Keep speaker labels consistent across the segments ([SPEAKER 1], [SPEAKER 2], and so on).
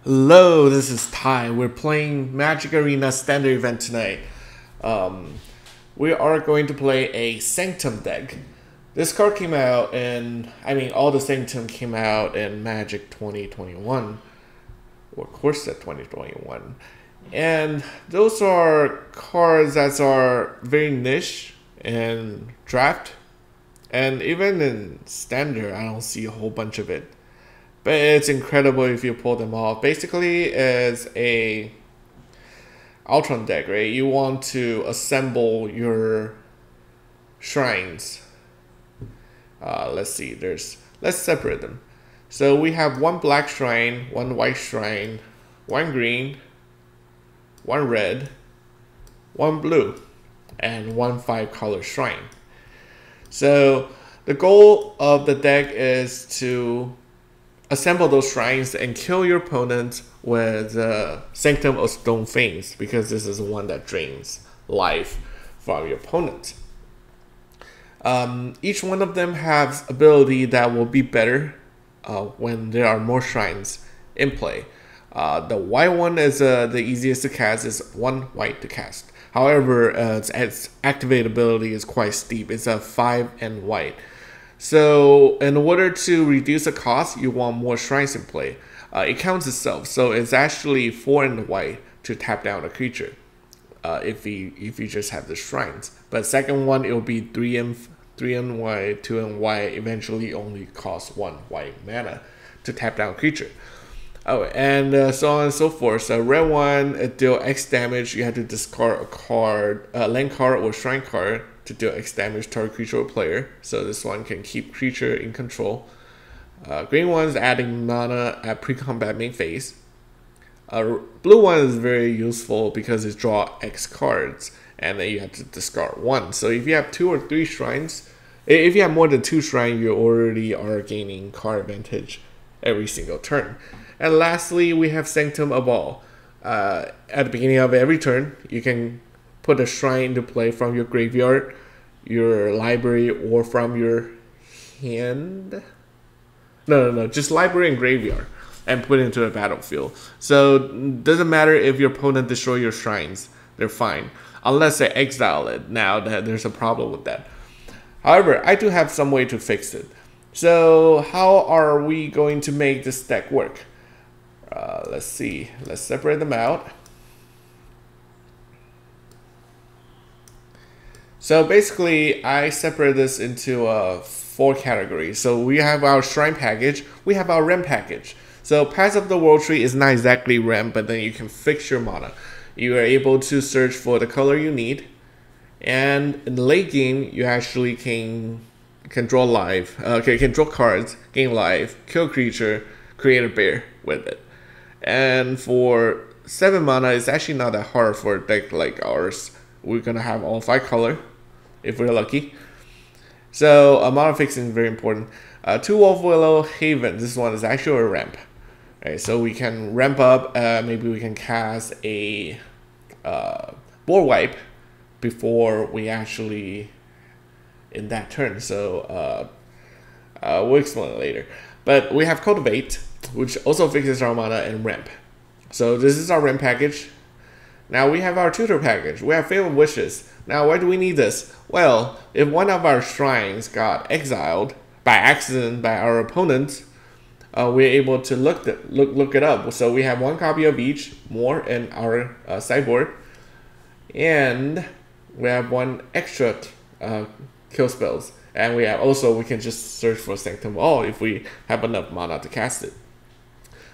[SPEAKER 1] Hello, this is Ty. We're playing Magic Arena Standard event tonight. We are going to play a Sanctum deck. This card came out in, all the Sanctum came out in Magic 2021, or Core Set 2021. And those are cards that are very niche in draft. And even in Standard, I don't see a whole bunch of it. But it's incredible if you pull them off. Basically, it's a Ultron deck, right? You want to assemble your shrines. Let's see. Let's separate them. So we have one black shrine, one white shrine, one green, one red, one blue, and one 5-color shrine. So the goal of the deck is to assemble those shrines and kill your opponent with Sanctum of Stone Fangs, because this is the one that drains life from your opponent. Each one of them has ability that will be better when there are more shrines in play. The white one is the easiest to cast, is 1 white to cast. However, its activate ability is quite steep. It's a 5 and white. So in order to reduce the cost, you want more shrines in play. It counts itself, so it's actually 4 and white to tap down a creature if you just have the shrines. But second one, it will be 3 and white, 2 and white. Eventually, only costs 1 white mana to tap down a creature. Oh, and so on and so forth. So red one, it deal X damage. You have to discard a card, land card or shrine card to deal X damage to a creature or player. So this one can keep creature in control. Green one is adding mana at pre-combat main phase. Blue one is very useful because it draws X cards, and then you have to discard 1. So if you have 2 or 3 shrines, if you have more than 2 shrines, you already are gaining card advantage every single turn. And lastly, we have Sanctum of All. At the beginning of every turn, you can put a shrine into play from your graveyard, your library, or from your hand. No, just library and graveyard, and put it into the battlefield. So it doesn't matter if your opponent destroys your shrines, they're fine, unless they exile it. Now there's a problem with that. However, I do have some way to fix it. So how are we going to make this deck work? Let's see. Let's separate them out. So basically, I separate this into 4 categories. So we have our Shrine package, we have our Realm package. So Pass of the World Tree is not exactly Realm, but then you can fix your mana. You are able to search for the color you need, and in the late game, you actually can draw life. Can draw cards, gain life, kill a creature, create a bear with it. And for 7 mana, it's actually not that hard for a deck like ours. We're gonna have all 5 color, if we're lucky. So mana fixing is very important. 2 Wolfwillow Haven. This one is actually a ramp. Right, so we can ramp up. Maybe we can cast a board wipe before we actually in that turn. So we'll explain it later. But we have Cultivate, which also fixes our mana and ramp. So this is our ramp package. Now we have our tutor package. We have Fae of Wishes. Now why do we need this? Well, if one of our shrines got exiled by accident by our opponent, we're able to look it up. So we have 1 copy of each, more in our sideboard, and we have 1 extra kill spells. And we can just search for Sanctum of All if we have enough mana to cast it.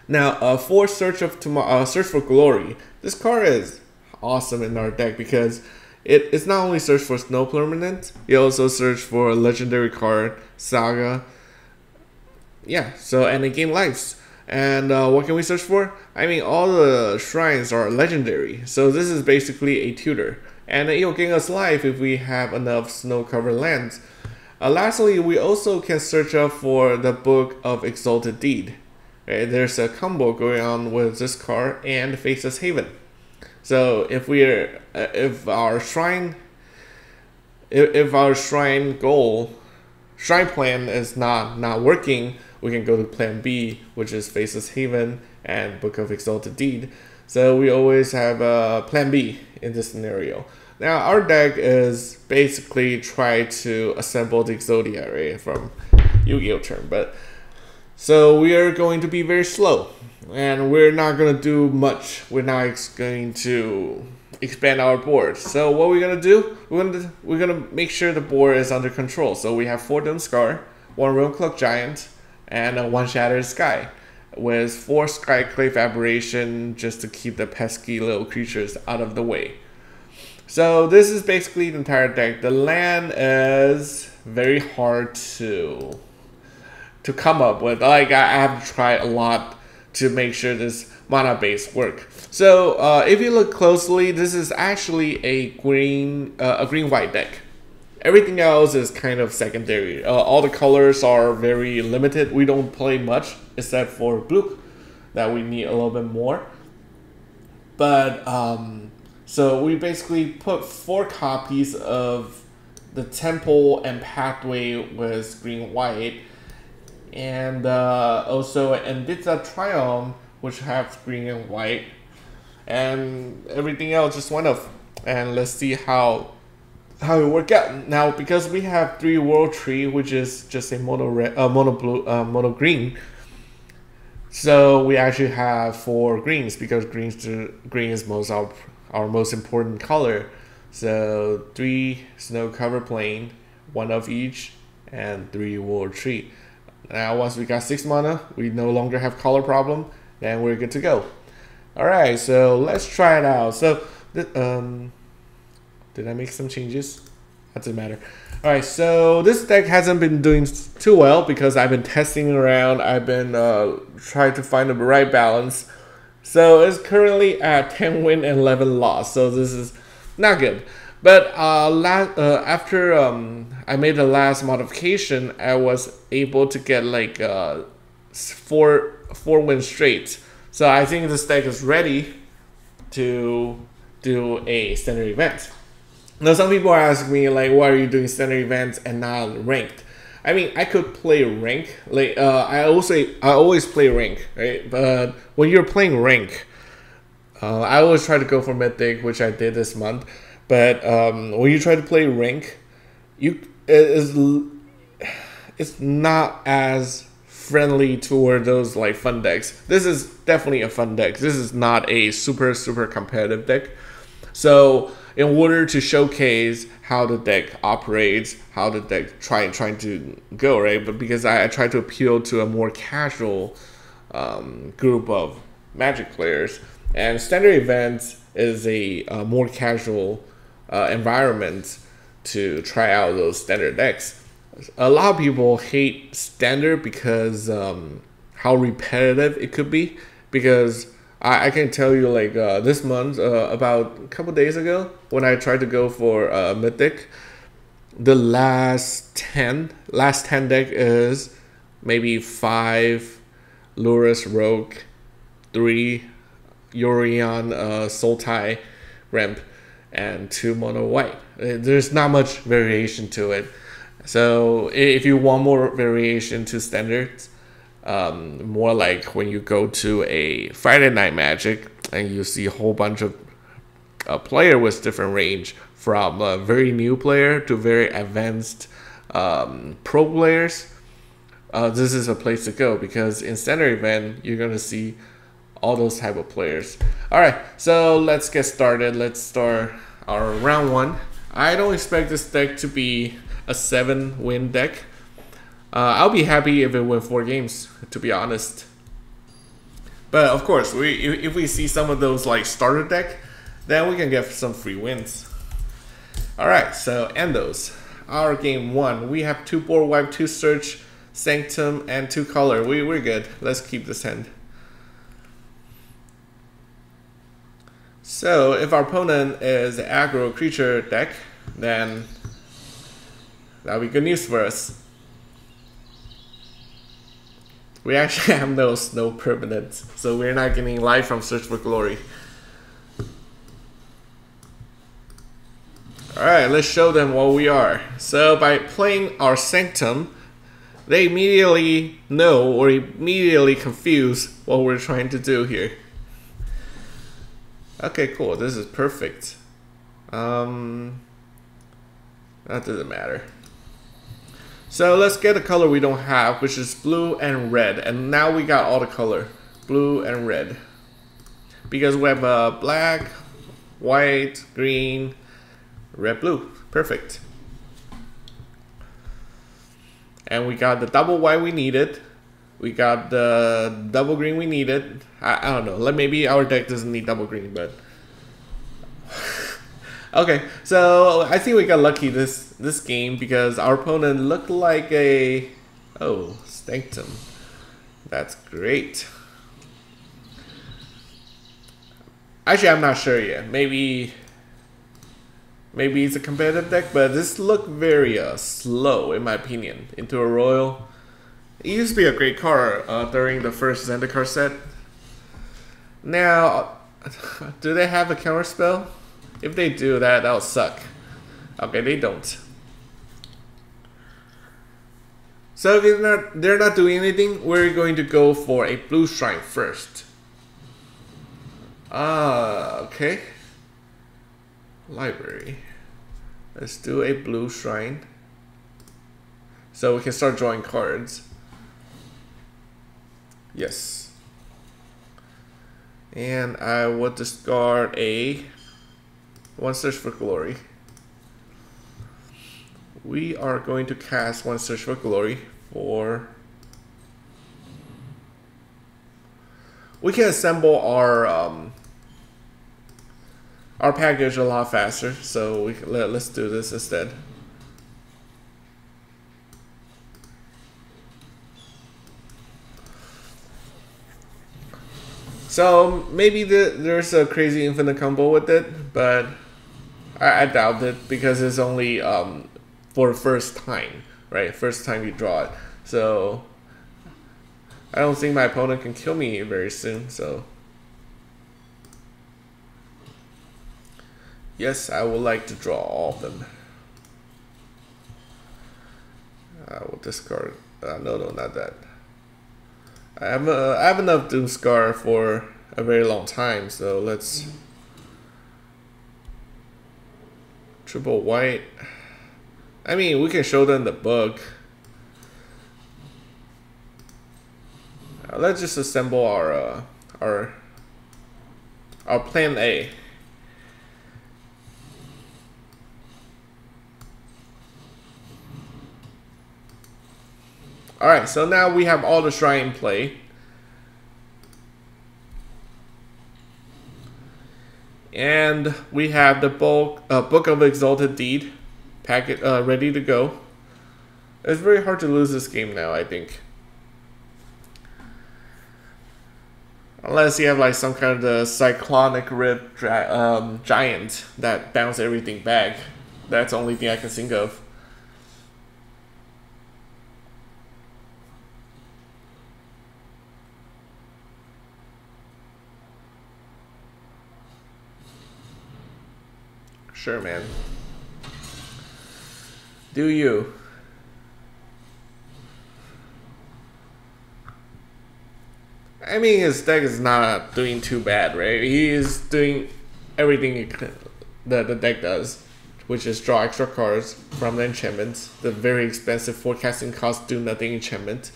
[SPEAKER 1] Now, for Search for Glory, this card is awesome in our deck because it's not only search for Snow Permanent, you also search for a legendary card, Saga. Yeah, so and it gain lives. And what can we search for? All the shrines are legendary, so this is basically a tutor, and it'll gain us life if we have enough snow-covered lands. Lastly, we also can search up for the Book of Exalted Deed. Okay, there's a combo going on with this card and Faceless Haven. So if our shrine plan is not working, we can go to plan B, which is Faceless Haven, and Book of Exalted Deed. So we always have a plan B in this scenario. Now our deck is basically try to assemble the Exodia, right, from Yu-Gi-Oh turn, but so we are going to be very slow, and we're not going to do much. We're not going to expand our board. So what we're going to do, we're going to make sure the board is under control. So we have 4 Doomskar, 1 Realm-Cloaked Giant, and 1 Shatter the Sky, with 4 Skyclave Apparition just to keep the pesky little creatures out of the way. So this is basically the entire deck. The land is very hard to come up with. Like, I have to try a lot to make sure this mana base work. So if you look closely, this is actually a green white deck. Everything else is kind of secondary. All the colors are very limited. We don't play much except for blue, that we need a little bit more. But so we basically put 4 copies of the Temple and Pathway with green white, and also an Enbita Triumph, which has green and white, and everything else just went off. And let's see how it worked out. Now, because we have 3 World Tree, which is just a mono blue, mono green, so we actually have 4 greens, because green is our most important color. So 3 Snow Cover Plane, 1 of each, and 3 World Tree. Now once we got 6 mana, we no longer have color problem, then we're good to go. Alright, so let's try it out. So did I make some changes? That doesn't matter. Alright, so this deck hasn't been doing too well because I've been testing around. I've been trying to find the right balance. So it's currently at 10 win and 11 loss. So this is not good. But after I made the last modification, I was able to get like 4 wins straight. So I think this deck is ready to do a standard event. Now some people are asking me like, why are you doing standard events and not ranked? I mean, I could play rank. Like I always play rank, right? But when you're playing rank, I always try to go for mythic, which I did this month. But when you try to play rank, it's not as friendly toward those like fun decks. This is definitely a fun deck. This is not a super competitive deck. So in order to showcase how the deck operates, how the deck trying to go, right? But because I try to appeal to a more casual group of Magic players, and standard events is a more casual environment to try out those standard decks. A lot of people hate standard because how repetitive it could be. Because I can tell you, like this month, about a couple days ago, when I tried to go for mythic, the last 10 deck is maybe 5 Lurus Rogue, 3 Yorion Sultai Ramp, and 2 mono white. There's not much variation to it. So if you want more variation to standards, more like when you go to a Friday Night Magic and you see a whole bunch of player with different range, from a very new player to very advanced pro players, this is a place to go, because in standard event you're gonna see all those type of players. Alright, so let's get started. Let's start our round 1. I don't expect this deck to be a 7-win deck. I'll be happy if it win 4 games, to be honest. But of course, if we see some of those like starter deck, then we can get some free wins. Alright, so end those. Our game 1, we have 2 board wipe, 2 search, Sanctum, and 2 color. We're good. Let's keep this hand. So if our opponent is an aggro creature deck, then that'll be good news for us. We actually have no snow permanents, so we're not getting life from Search for Glory. Alright, let's show them what we are. So by playing our Sanctum, they immediately know or immediately confuse what we're trying to do here. Okay, cool. This is perfect. That doesn't matter. So let's get a color we don't have, which is blue and red. And now we got all the color, blue and red. Because we have black, white, green, red, blue. Perfect. And we got the double white we needed. We got the double green we needed. I don't know. Like maybe our deck doesn't need double green, but okay. So I think we got lucky this game because our opponent looked like a Sanctum. That's great. Actually, I'm not sure yet. Maybe it's a competitive deck, but this looked very slow in my opinion. Into a royal. It used to be a great card during the first Zendikar set. Now, do they have a counter spell? If they do, that'll suck. Okay, they don't. So if they're not doing anything, we're going to go for a blue shrine first. Okay. Library. Let's do a blue shrine. So we can start drawing cards. Yes. And I would discard a One Search for Glory. We are going to cast One Search for Glory for... We can assemble our package a lot faster, so let's do this instead. So maybe there's a crazy infinite combo with it, but I doubt it because it's only for the first time, right? First time you draw it. So I don't think my opponent can kill me very soon, so yes, I would like to draw all of them. I will discard. No, not that. I have enough Doomskar for a very long time, so let's triple white. I mean, we can show them the book. Let's just assemble our plan A. Alright, so now we have all the shrine in play. And we have the Book of Exalted Deed packet ready to go. It's very hard to lose this game now, I think. Unless you have like some kind of the cyclonic rib giant that bounce everything back. That's the only thing I can think of. Sure, man. Do you? I mean, his deck is not doing too bad, right? He is doing everything the deck does, which is draw extra cards from the enchantments, the very expensive forecasting cost do nothing enchantment.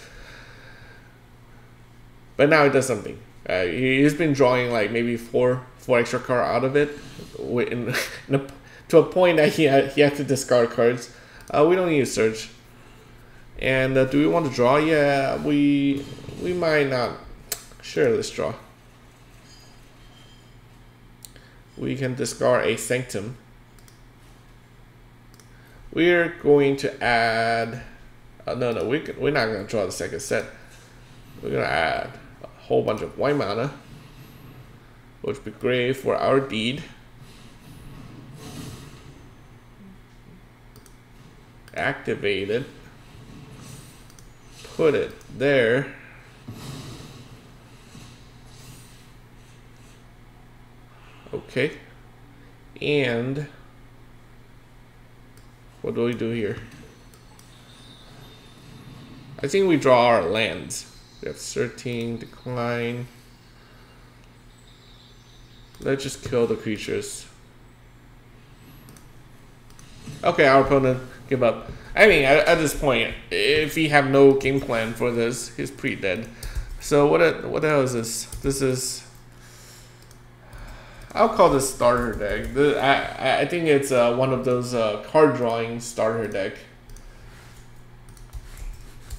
[SPEAKER 1] But now it does something. He's been drawing like maybe four extra cards out of it, to a point that he had to discard cards. We don't need to search. And do we want to draw? Yeah, we might not. Sure, let's draw. We can discard a Sanctum. We're going to add. No, we're not going to draw the second set. We're going to add a whole bunch of white mana, which would be great for our deed. Activate it. Put it there. Okay. And what do we do here? I think we draw our lands. We have 13, decline. Let's just kill the creatures. Okay, our opponent give up. I mean, at this point, if he have no game plan for this, he's pretty dead. So what else is this? This is... I'll call this starter deck. I think it's one of those card drawing starter deck.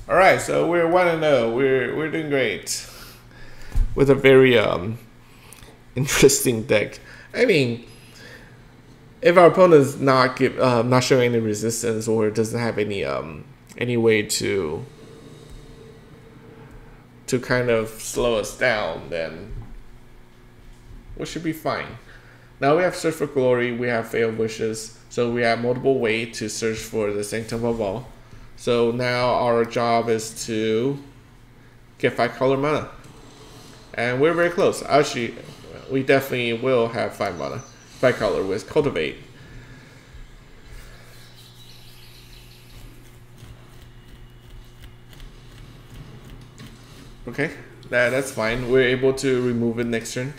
[SPEAKER 1] All right, so we're 1-0. We're doing great with a very interesting deck. I mean, if our opponent's not showing any resistance or doesn't have any way to kind of slow us down, then we should be fine. Now we have Search for Glory, we have Fae of Wishes, so we have multiple ways to search for the Sanctum of All. So now our job is to get 5 color mana. And we're very close. Actually, we definitely will have 5 mana. 5 color with Cultivate. Okay, that's fine. We're able to remove it next turn.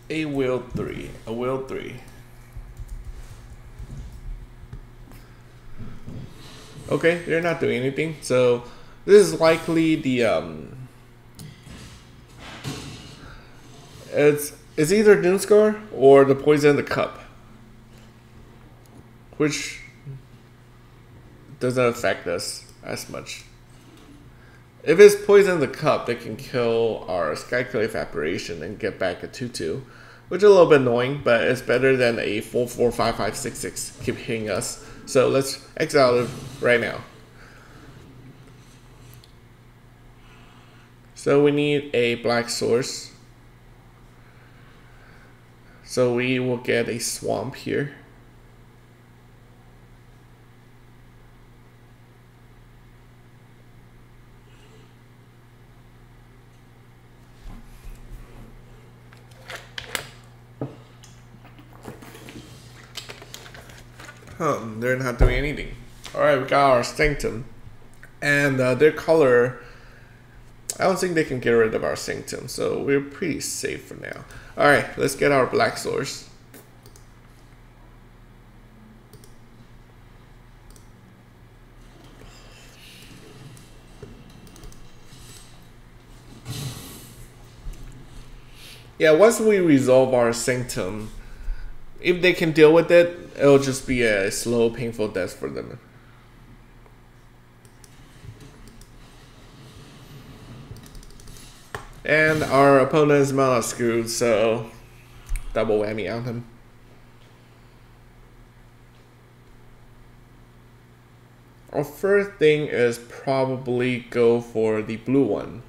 [SPEAKER 1] A will 3. A will 3. Okay, they're not doing anything. So this is likely the it's either Doomskar or the Poison in the Cup, which doesn't affect us as much. If it's Poison in the Cup, they can kill our Skyclave Apparition and get back a 2/2, which is a little bit annoying, but it's better than a 4/4, 5/5, 6/6 keep hitting us. So let's exile it right now. So we need a black source. So we will get a swamp here. They're not doing anything. Alright, we got our Sanctum. And their color, I don't think they can get rid of our Sanctum, so we're pretty safe for now. Alright, let's get our black source. Yeah, once we resolve our Sanctum, if they can deal with it, it'll just be a slow, painful death for them. And our opponent's mana screwed, so double whammy on him. Our first thing is probably go for the blue one,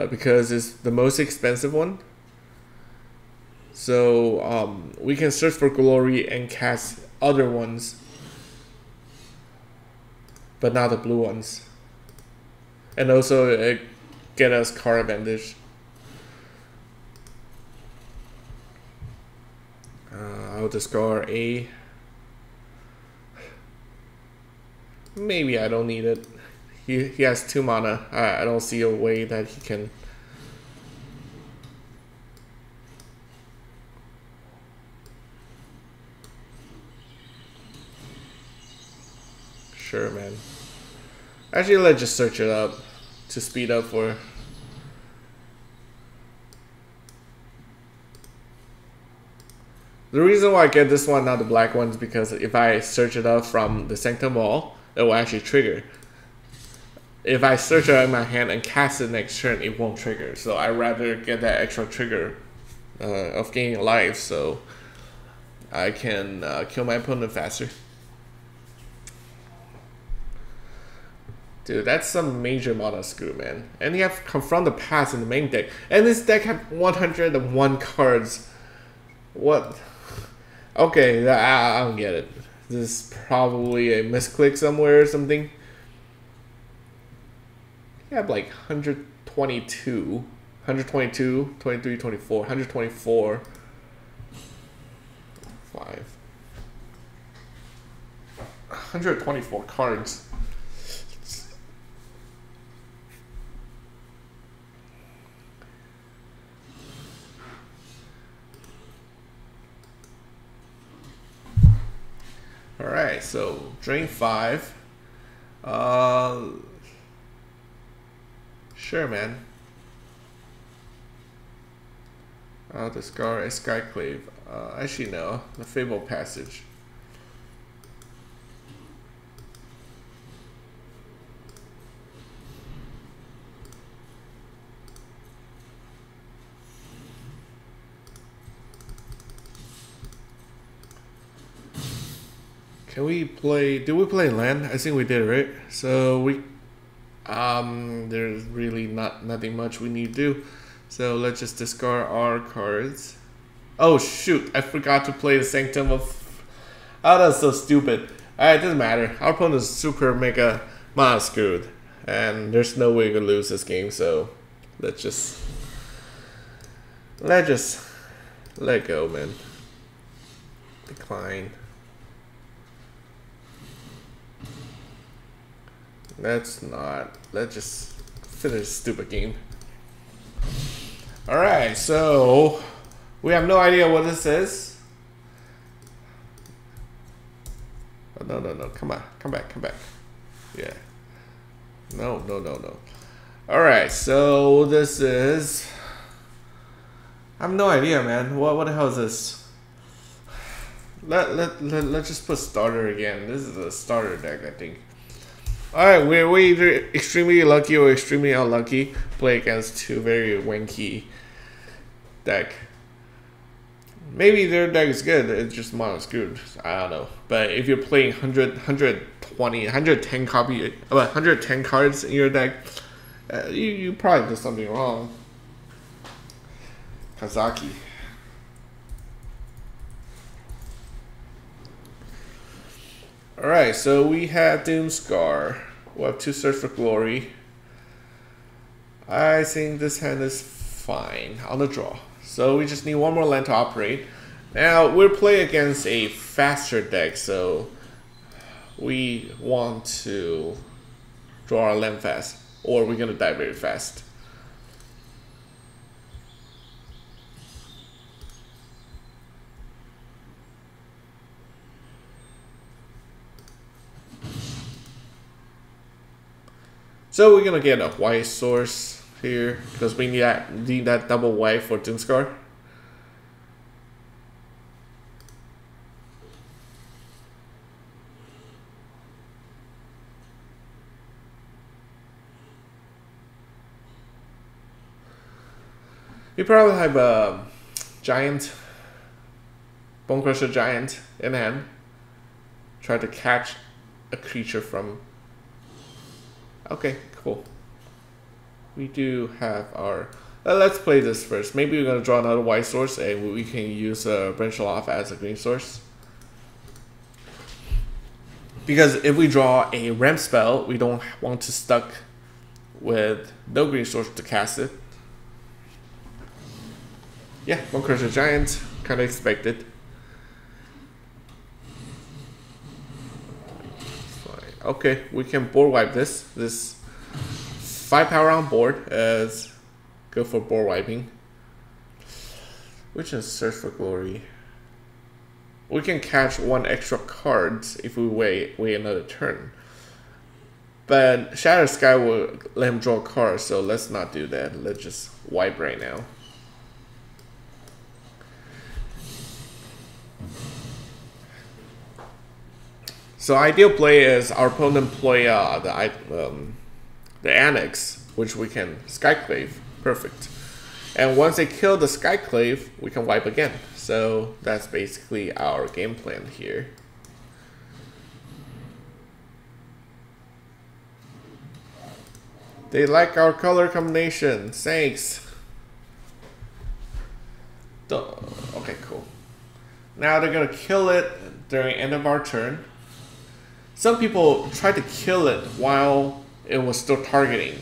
[SPEAKER 1] because it's the most expensive one. So we can search for glory and cast other ones, but not the blue ones. And also get us card advantage. I'll discard A. Maybe I don't need it. He has 2 mana. I don't see a way that he can. Sure, man. Actually, let's just search it up to speed up for. The reason why I get this one, not the black one, is because if I search it up from the Sanctum of All, it will actually trigger. If I search it out in my hand and cast it next turn, it won't trigger. So I'd rather get that extra trigger of gaining life, so I can kill my opponent faster. Dude, that's some major mana screw, man. And you have Confront the Past in the main deck. And this deck have 101 cards. What? Okay, I don't get it. This is probably a misclick somewhere or something. You have like 122. 122, 23, 24, 124, 5. 124 cards. Alright, so drain 5. Sure, man. I'll discard a Skyclave. Actually, no. The Fable Passage. Can we play? Did we play land? I think we did, right? So we, there's really nothing much we need to do. So let's just discard our cards. Oh shoot! I forgot to play the Sanctum of. Oh, that's so stupid. Alright, it doesn't matter. Our opponent is super mega mana screwed, and there's no way we can lose this game. So let's just let go, man. Decline. Let's just finish this stupid game. Alright, so we have no idea what this is. Oh, no, come back. Yeah. No. Alright, so this is, I have no idea, man. What the hell is this? Let's just put starter again. This is a starter deck, I think. Alright, we're either extremely lucky or extremely unlucky. Play against two very wanky deck. Maybe their deck is good, it's just mono screwed. I don't know. But if you're playing 110 cards in your deck, you probably did something wrong. Kazaki. Alright, so we have Doomskar. We'll have 2 Search for Glory. I think this hand is fine on the draw. So we just need one more land to operate. Now, we're playing against a faster deck, so we want to draw our land fast, or we're going to die very fast. So we're gonna get a white source here because we need that double white for Doomskar. You probably have a giant, Bone Crusher Giant in hand. Try to catch a creature from. Okay, cool. We do have our. Let's play this first. Maybe we're gonna draw another white source, and we can use Branch off as a green source. Because if we draw a ramp spell, we don't want to stuck with no green source to cast it. Yeah, Bone Crusher Giant, kind of expected. Okay, we can board wipe this. This 5 power on board is good for board wiping. We can Search for Glory. We can catch 1 extra card if we wait another turn. But Shatter the Sky will let him draw a card, so let's not do that. Let's just wipe right now. So ideal play is our opponent play the Annex, which we can Skyclave, perfect. And once they kill the Skyclave, we can wipe again. So that's basically our game plan here. They like our color combination, thanks. Okay, cool. Now they're gonna kill it during end of our turn. Some people tried to kill it while it was still targeting.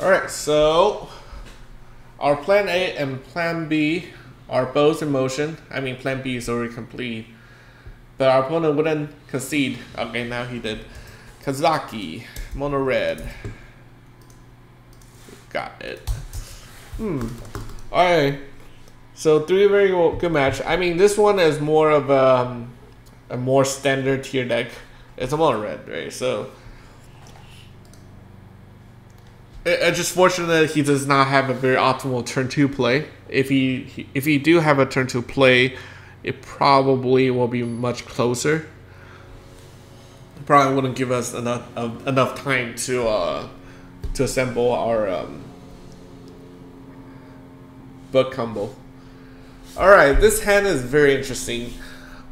[SPEAKER 1] Alright, so our plan A and plan B are both in motion. I mean, plan B is already complete. But our opponent wouldn't concede. Okay, now he did. Kazaki, mono red. Got it. Alright. So 3 very good match. I mean, this one is more of a more standard tier deck. It's a mono red, right? So it's just fortunate that he does not have a very optimal turn 2 play. If he do have a turn 2 play, it probably will be much closer. Probably wouldn't give us enough time to assemble our book combo. Alright, this hand is very interesting.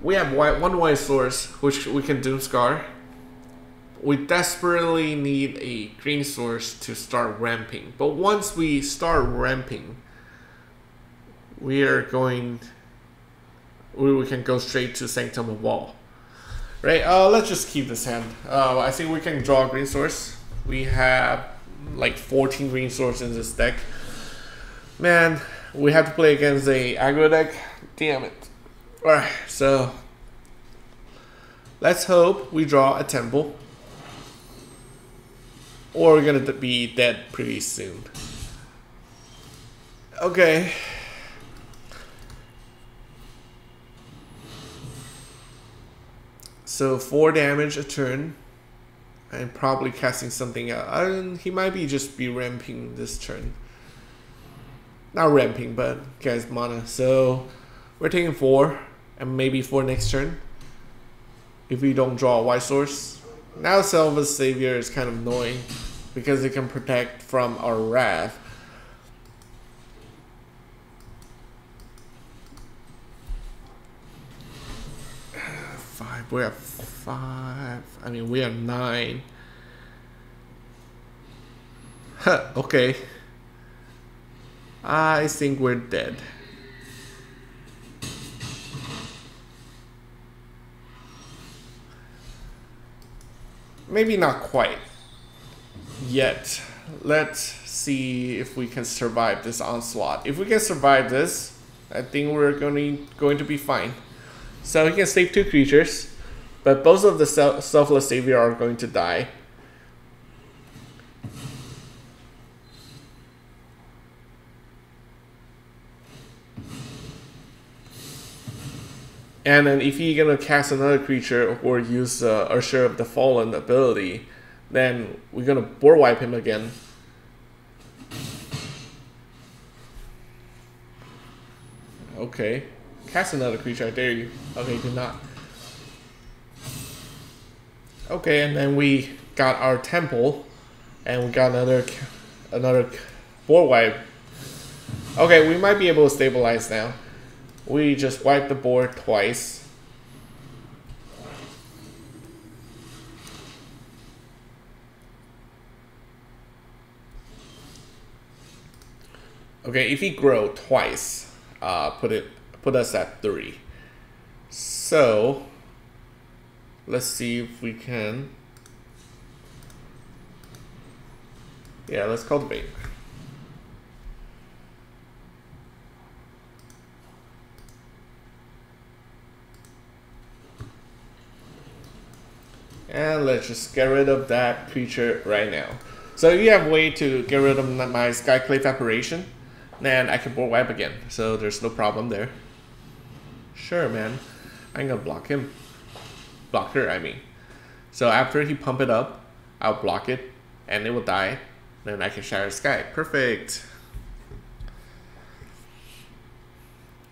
[SPEAKER 1] We have one white source, which we can Doomskar. We desperately need a green source to start ramping. But once we start ramping, we can go straight to Sanctum of All. Right, let's just keep this hand. I think we can draw a green source. We have like 14 green sources in this deck. Man, we have to play against a aggro deck. Damn it. Alright, so let's hope we draw a temple. Or we're gonna be dead pretty soon. Okay. So 4 damage a turn. And probably casting something out. He might be ramping this turn. Not ramping, but gets mana. So we're taking 4. And maybe 4 next turn. If we don't draw a white source. Now Selva's Savior is kind of annoying. Because it can protect from our wrath. We have 5. I mean, we have 9. Huh, okay. I think we're dead. Maybe not quite. Yet. Let's see if we can survive this onslaught. If we can survive this, I think we're going to be fine. So he can save 2 creatures. But both of the Selfless Savior are going to die. And then if he's gonna cast another creature or use Usher of the Fallen ability, then we're gonna board wipe him again. Okay. Cast another creature, I dare you. Okay, do not. Okay, and then we got our temple, and we got another board wipe. Okay, we might be able to stabilize now. We just wiped the board twice. Okay, if he grow twice, put us at 3. So let's see if we can. Yeah, let's cultivate. And let's just get rid of that creature right now. So you have a way to get rid of my Skyclave Apparition, then I can board wipe again. So there's no problem there. Sure, man. I'm gonna block him. Block her, I mean. So after he pump it up, I'll block it, and it will die. Then I can Shatter the Sky. Perfect.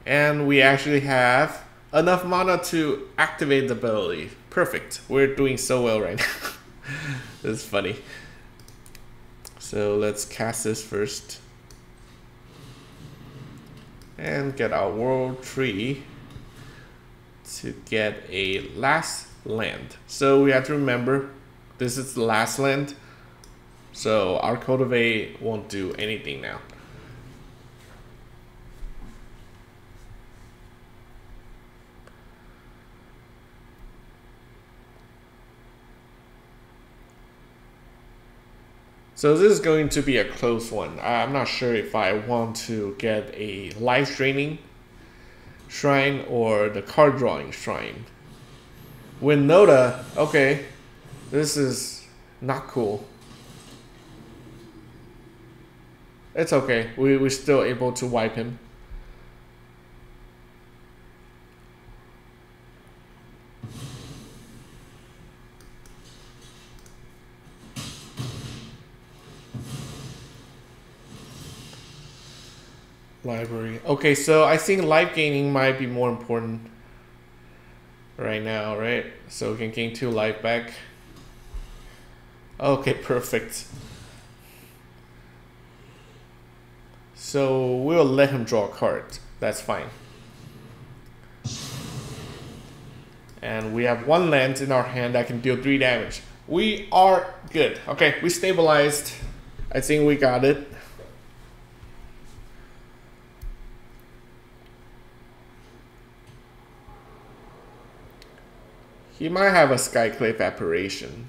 [SPEAKER 1] And we actually have enough mana to activate the ability. Perfect. We're doing so well right now. This is funny. So let's cast this first. And get our world tree to get a last land. So we have to remember, this is the last land. So our Cultivate won't do anything now. So this is going to be a close one. I'm not sure if I want to get a life draining shrine or the card drawing shrine. With Noda, okay, this is not cool. It's okay, we're still able to wipe him. Library. Okay, so I think life gaining might be more important right now, right? So we can gain 2 life back. Okay, perfect. So we'll let him draw a card. That's fine. And we have 1 land in our hand that can deal 3 damage. We are good. Okay, we stabilized. I think we got it. He might have a Skyclave Apparition.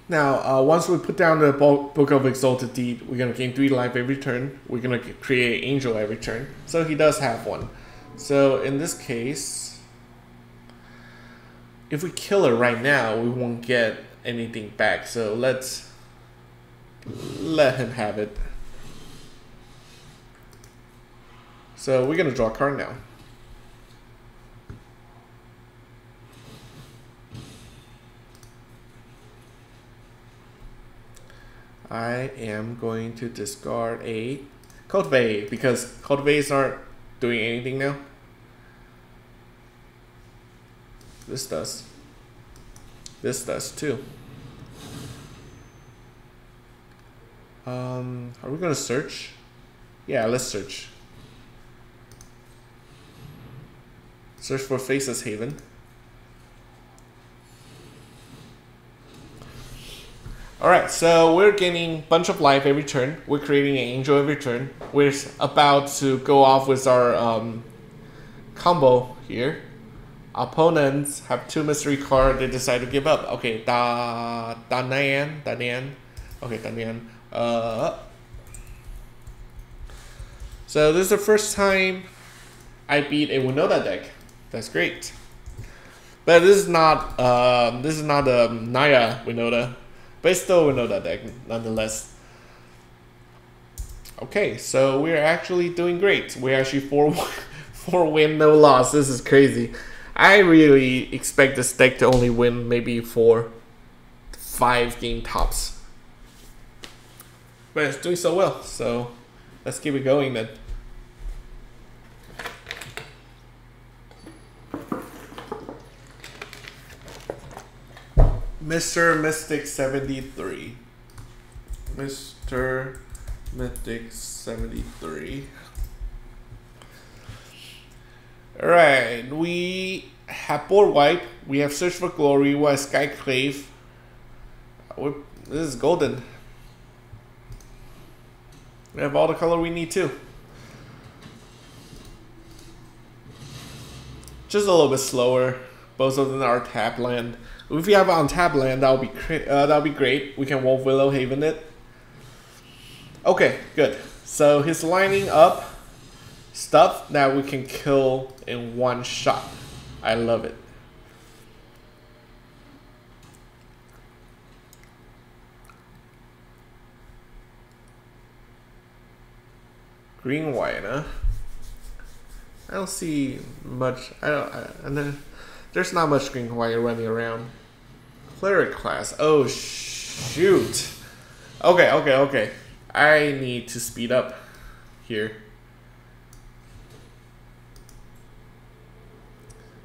[SPEAKER 1] Now, once we put down the Book of Exalted Deed, we're going to gain 3 life every turn. We're going to create Angel every turn. So he does have 1. So in this case, if we kill her right now, we won't get anything back. So let's let him have it. So we're going to draw a card now. I am going to discard a Cultivate because Cultivates aren't doing anything now. This does. This does too. Are we gonna search? Yeah, let's search. Search for Fae's Haven. Alright, so we're gaining a bunch of life every turn. We're creating an angel every turn. We're about to go off with our combo here. Opponents have 2 mystery cards. They decide to give up. Okay, Danian. Okay, Danian. So this is the first time I beat a Winota deck. That's great. But this is not a Naya Winota. But it's still a Winota deck nonetheless. Okay, so we're actually doing great. We're actually 4 win, no loss. This is crazy. I really expect this deck to only win maybe 4-5 game tops. But it's doing so well, so let's keep it going then. Mr. Mystic 73. Mr. Mystic 73. Alright, we have board wipe, we have Search for Glory, we have Skyclave. This is golden. We have all the color we need too. Just a little bit slower. Both of them are tap land. If we have on tap land, that'll be great. We can Wolfwillow Haven it. Okay, good. So he's lining up stuff that we can kill in 1 shot. I love it. Green white, huh? I don't see much. There's not much green white running around. Cleric class. Oh shoot. Okay. I need to speed up here.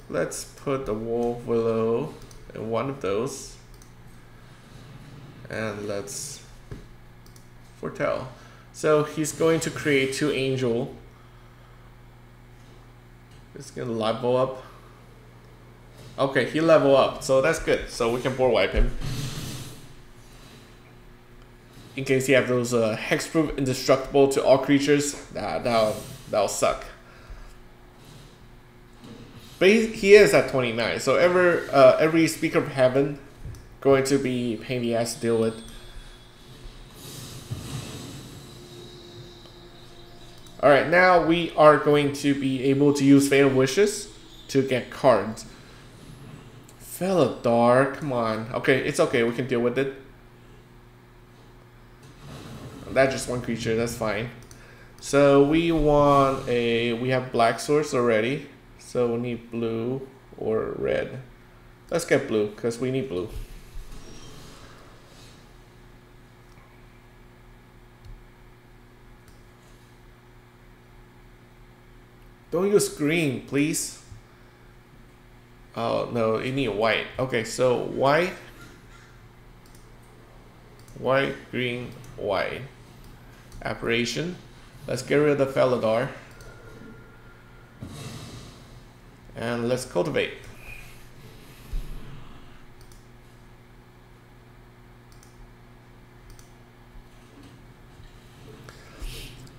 [SPEAKER 1] Let's put the Wolfwillow in 1 of those. And let's foretell. So he's going to create 2 angel. It's gonna level up. Okay, he level up, so that's good. So we can board wipe him. in case you have those hexproof indestructible to all creatures, that'll suck. But he is at 29, so every Speaker of Heaven going to be pain in the ass to deal with. Alright, now we are going to be able to use Fae of Wishes to get cards. Felidar, come on. Okay, it's okay, we can deal with it. That's just one creature, that's fine. So we have black source already. So we need blue or red. Let's get blue, because we need blue. Don't use green, please. Oh, no, you need white. Okay, so white, green, white. Apparition. Let's get rid of the Felidar. And let's cultivate.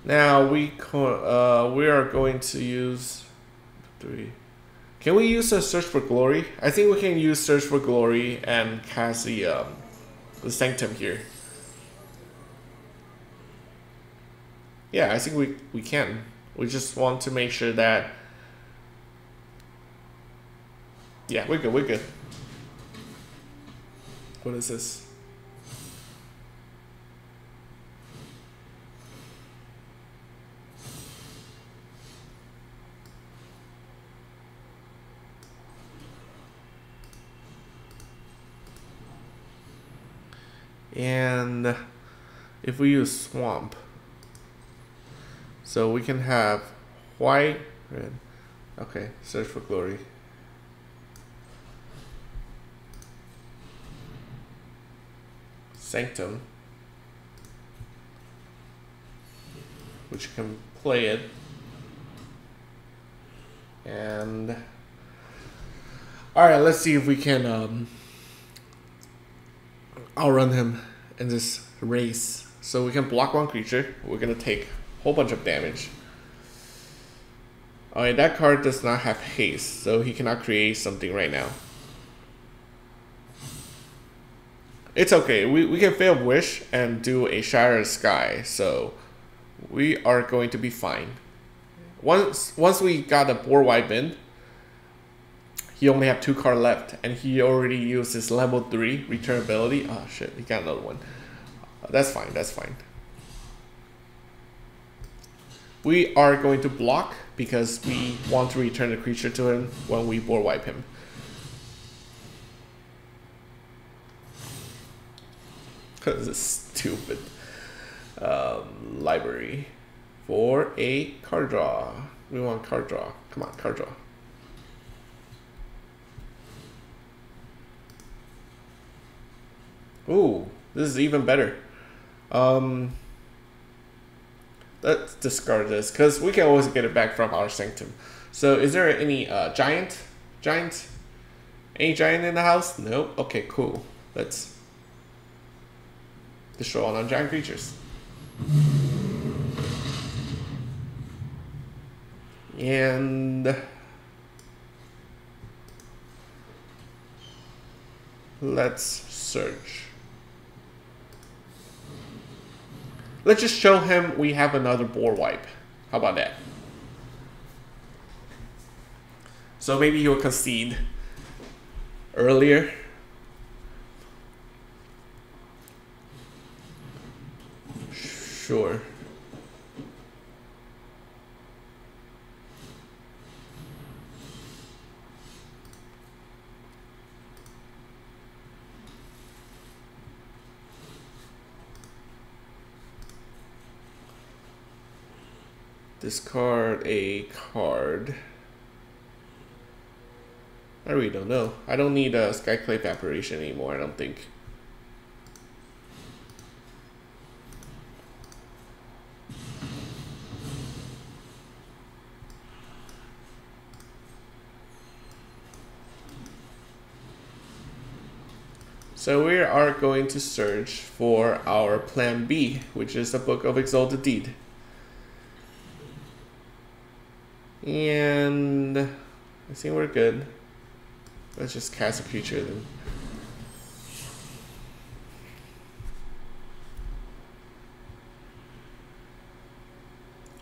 [SPEAKER 1] Now we are going to use 3. Can we use a Search for Glory? I think we can use Search for Glory and cast the Sanctum here. Yeah, I think we can. We just want to make sure that. Yeah, we're good, we're good. What is this? And if we use Swamp, so we can have white, red. Okay, Search for Glory. Sanctum, which can play it, and all right, let's see if we can outrun him in this race. So we can block one creature. We're gonna take a whole bunch of damage. Alright, that card does not have haste, so he cannot create something right now. It's okay, we can Fae of Wish and do a Shatter the Sky, so we are going to be fine. Once we got a board wipe in, he only have 2 cards left, and he already used his level 3 return ability. Oh shit, he got another one. That's fine, that's fine. We are going to block because we want to return the creature to him when we board wipe him. This is stupid. Library for a card draw. We want card draw. Come on, card draw. Ooh, this is even better. Let's discard this because we can always get it back from our Sanctum. So is there any giant? Any giant in the house? No? Okay, cool. Let's destroy all non-giant creatures. And let's search. Let's just show him we have another board wipe. How about that? So maybe he'll concede earlier. Sure. Discard a card. I really don't know. I don't need a Skyclave Apparition anymore, I don't think. So we are going to search for our plan B, which is the Book of Exalted Deed. And I think we're good. Let's just cast a creature then.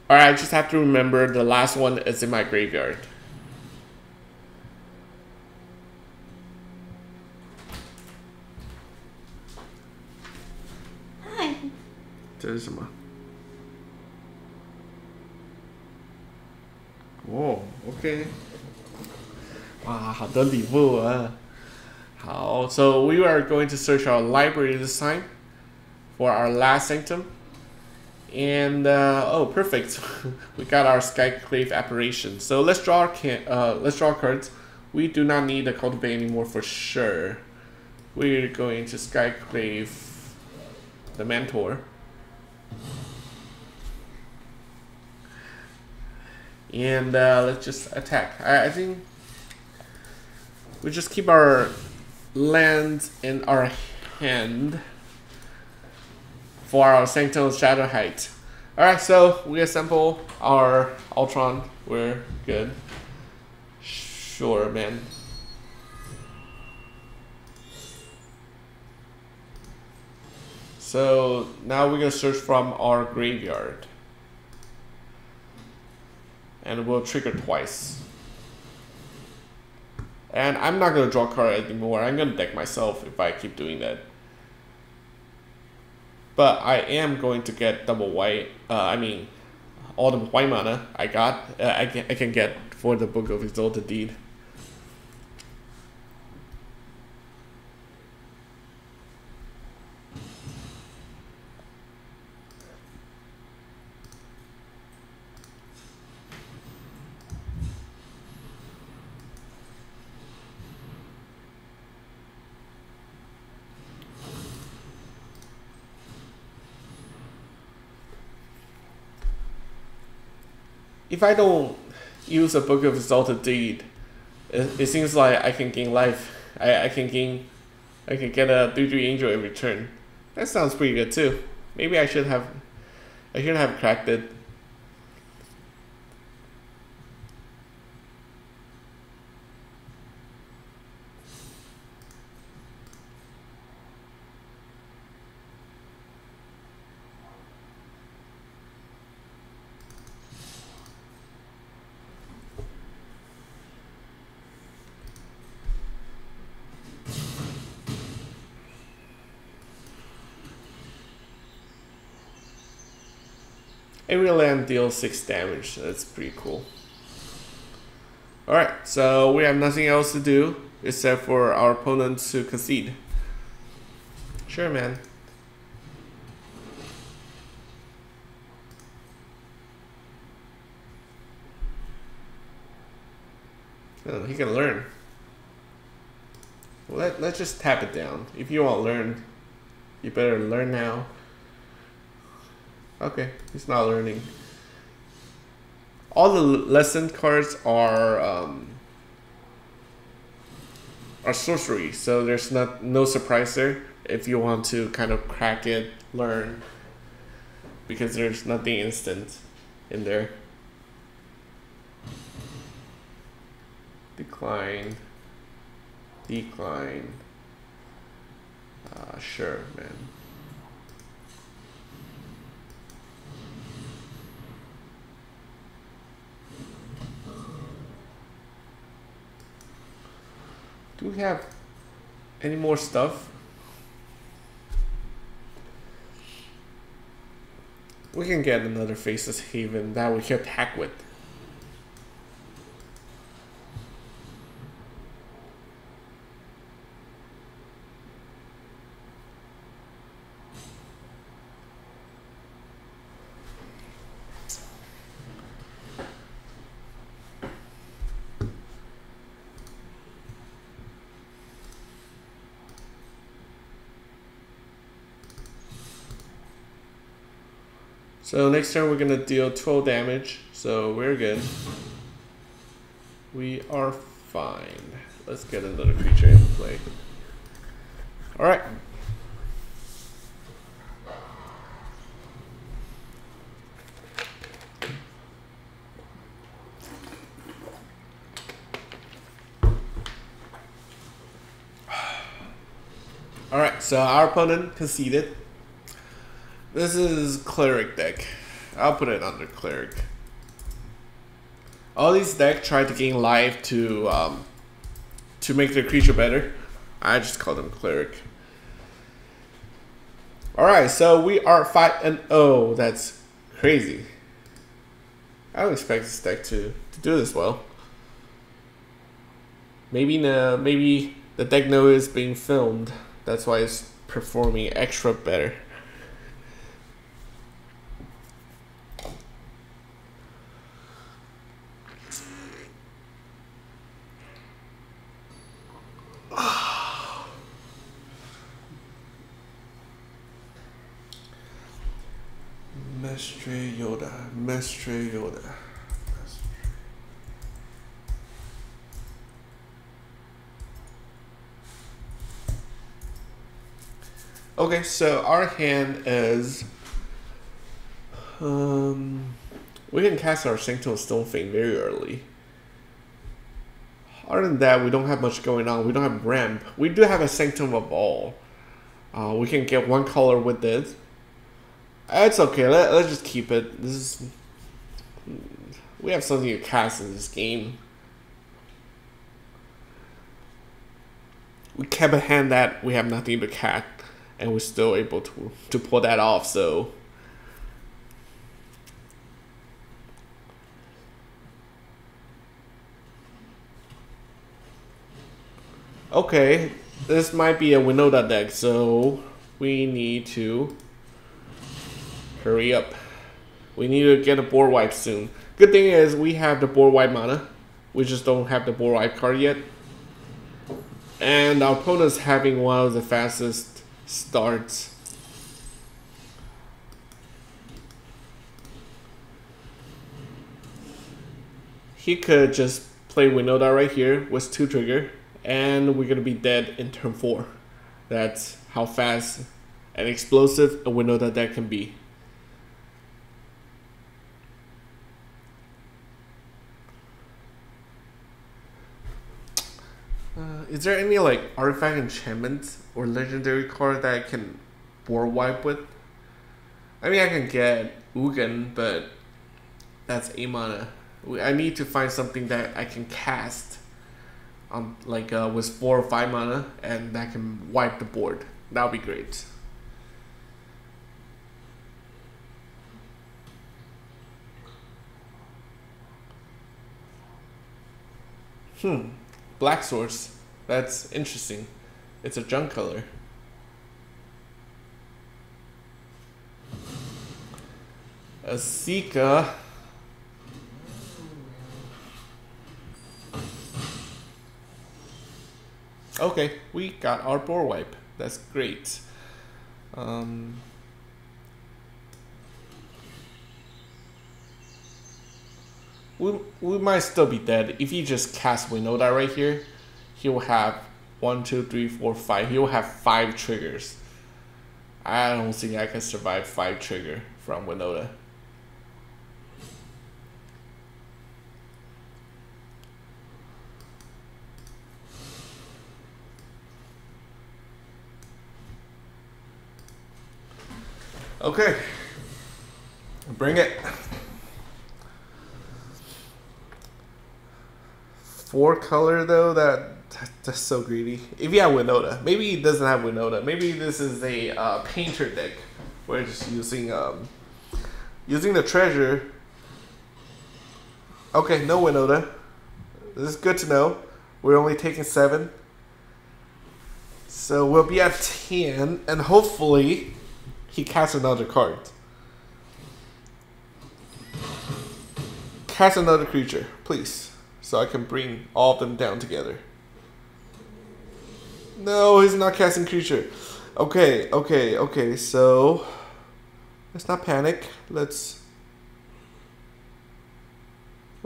[SPEAKER 1] Alright, I just have to remember the last one is in my graveyard.
[SPEAKER 2] Hi.
[SPEAKER 1] 这是什么？哦 ，OK， 哇，好多礼物啊！好 ，so we are going to search our library this time for our last sanctum, and oh, perfect, we got our Skyclave Apparition. So let's draw cards. We do not need the Cultivate anymore for sure. We're going to Skyclave the Mentor. And let's just attack. I think we just keep our lands in our hand for our Sanctum of Shadow Height. Alright, so we assemble our Ultron. We're good. Sure, man. So now we're gonna search from our graveyard. And we'll trigger twice. And I'm not gonna draw a card anymore. I'm gonna deck myself if I keep doing that. But I am going to get double white. I mean, all the white mana I got. I can get for the Book of Exalted Deed. If I don't use a Book of Exalted Deed, it seems like I can gain life. I can get a 3/3 angel every turn. That sounds pretty good too. Maybe I should have cracked it. Every land deals 6 damage. That's pretty cool. Alright, so we have nothing else to do except for our opponent to concede. Sure, man. Oh, he can learn. Well, let's just tap it down. If you want to learn, you better learn now. Okay, he's not learning. All the lesson cards are sorcery, so there's no surprise there if you want to kind of crack it, learn, because there's nothing instant in there. Decline. Sure, man. Do we have any more stuff? We can get another Faceless Haven that we can attack with. So next turn we're gonna deal 12 damage, so we're good. We are fine. Let's get another creature into play. All right. All right, so our opponent conceded. This is Cleric deck. I'll put it under Cleric. All these decks try to gain life to make their creature better. I just call them Cleric. All right, so we are 5-0. That's crazy. I don't expect this deck to do this well. Maybe the deck knows it's being filmed. That's why it's performing extra better. Mestre Yoda. Okay, so our hand is we can cast our Sanctum of Stonefang very early. Other than that, we don't have much going on. We don't have ramp. We do have a Sanctum of All. We can get one color with this. It's okay. Let's just keep it. We have something to cast in this game. We kept a hand that we have nothing to cast, and we're still able to pull that off. So okay, this might be a Winota deck, so we need to hurry up. We need to get a board wipe soon. Good thing is we have the board wipe mana. We just don't have the board wipe card yet. And our opponent's having one of the fastest starts. He could just play Winota right here with 2 trigger, and we're gonna be dead in turn 4. That's how fast and explosive a Winota deck can be. Is there any like artifact enchantment or legendary card that I can board wipe with? I mean, I can get Ugin, but that's 8 mana. I need to find something that I can cast on like with 4 or 5 mana, and that can wipe the board. That would be great. Black Source. That's interesting. It's a junk color. A Sika. Okay, we got our board wipe. That's great. We might still be dead. If he just casts Winota right here, he will have 1, 2, 3, 4, 5. He will have 5 triggers. I don't think I can survive 5 trigger from Winota. Okay, bring it. 4 color though, that's so greedy. If you have Winota, maybe he doesn't have Winota. Maybe this is a painter deck. We're just using the treasure. Okay, no Winota. This is good to know. We're only taking 7, so we'll be at 10, and hopefully he casts another card. Cast another creature, please, so I can bring all of them down together. No, he's not casting creature. Okay, so let's not panic. What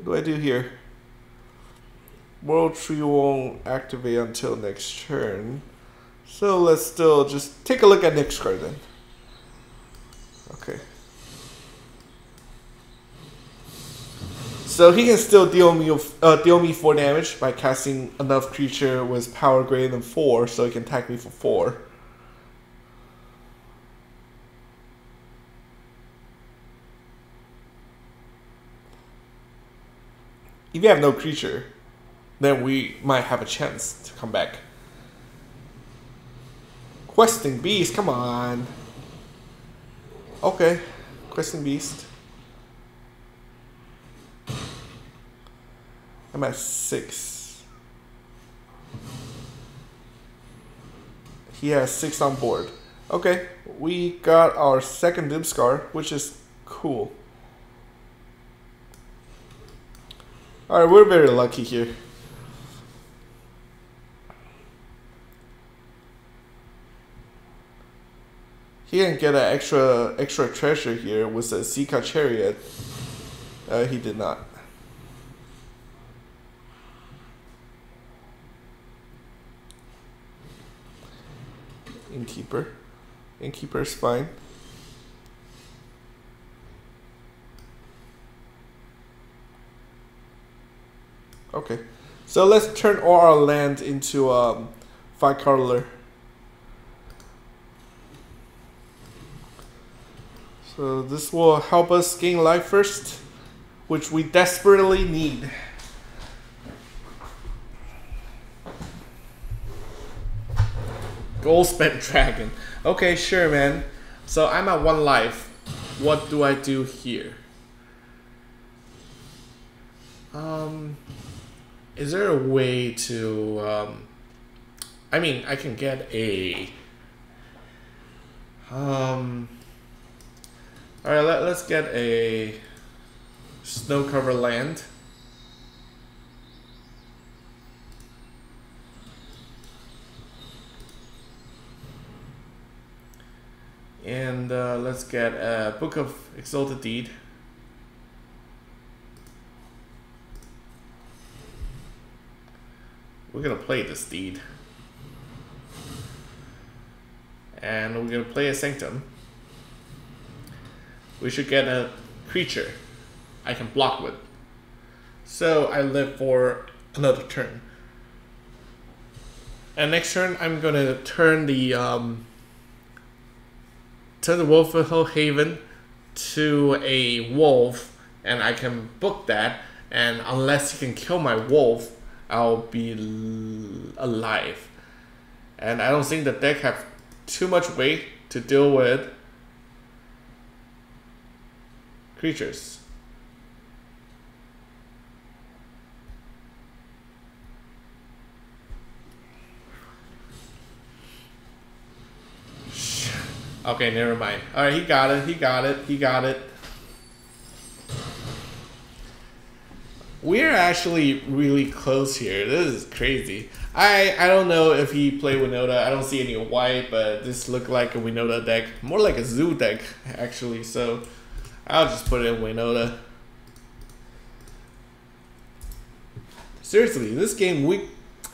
[SPEAKER 1] do I do here? World Tree won't activate until next turn. So let's still just take a look at next card then. Okay. So he can still deal me 4 damage by casting enough creature with power greater than 4, so he can attack me for 4. If you have no creature, then we might have a chance to come back. Questing Beast, come on. Okay, Questing Beast. I'm at 6. He has 6 on board. Okay, we got our second Doomskar, which is cool. Alright, we're very lucky here. He didn't get an extra treasure here with a Zika Chariot. He did not. Innkeeper. Innkeeper is fine. Okay. So let's turn all our land into 5-color. So this will help us gain life first, which we desperately need. Gold spent dragon. Okay, sure, man. So I'm at 1 life. What do I do here? Is there a way to I mean, I can get a alright, let's get a snow-covered land. And let's get a Book of Exalted Deed. We're gonna play this deed. And we're gonna play a Sanctum. We should get a creature I can block with. So I live for another turn. And next turn I'm gonna turn the Wolfwillow Haven to a wolf, and I can book that, and unless he can kill my wolf, I'll be alive. And I don't think the deck have too much weight to deal with creatures. Okay, never mind. Alright, he got it, he got it, he got it. We're actually really close here. This is crazy. I don't know if he played Winota. I don't see any white, but this looked like a Winota deck. More like a zoo deck, actually. So I'll just put it in Winota. Seriously, this game,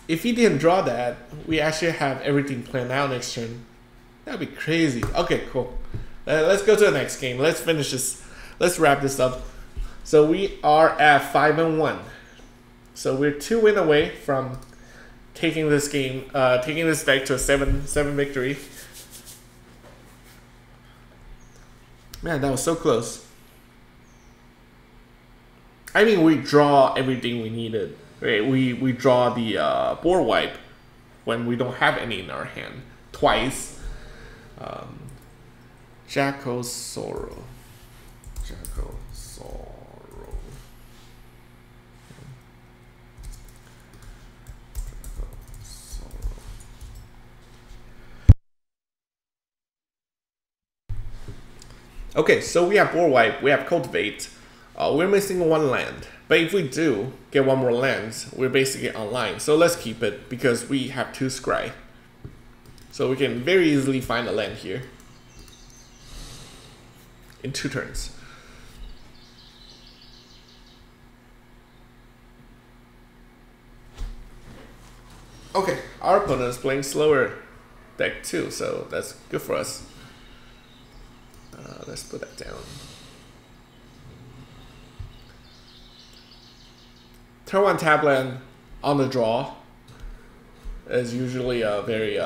[SPEAKER 1] if he didn't draw that, we actually have everything planned out next turn. That'd be crazy. Okay, cool. Let's go to the next game. Let's finish this. Let's wrap this up. So we are at 5-1. So we're 2 wins away from taking this game, taking this deck to a 7 victory. Man, that was so close. I mean, we draw everything we needed. Right? We draw the board wipe when we don't have any in our hand twice. Jackal's Sorrow. Jackal's Sorrow. Okay, so we have board wipe, we have cultivate. We're missing 1 land, but if we do get 1 more land, we're basically online. So let's keep it because we have 2 scry. So we can very easily find a land here in 2 turns. Okay, our opponent is playing slower. deck too, so that's good for us. Let's put that down. Turn 1 tap land on the draw is usually a very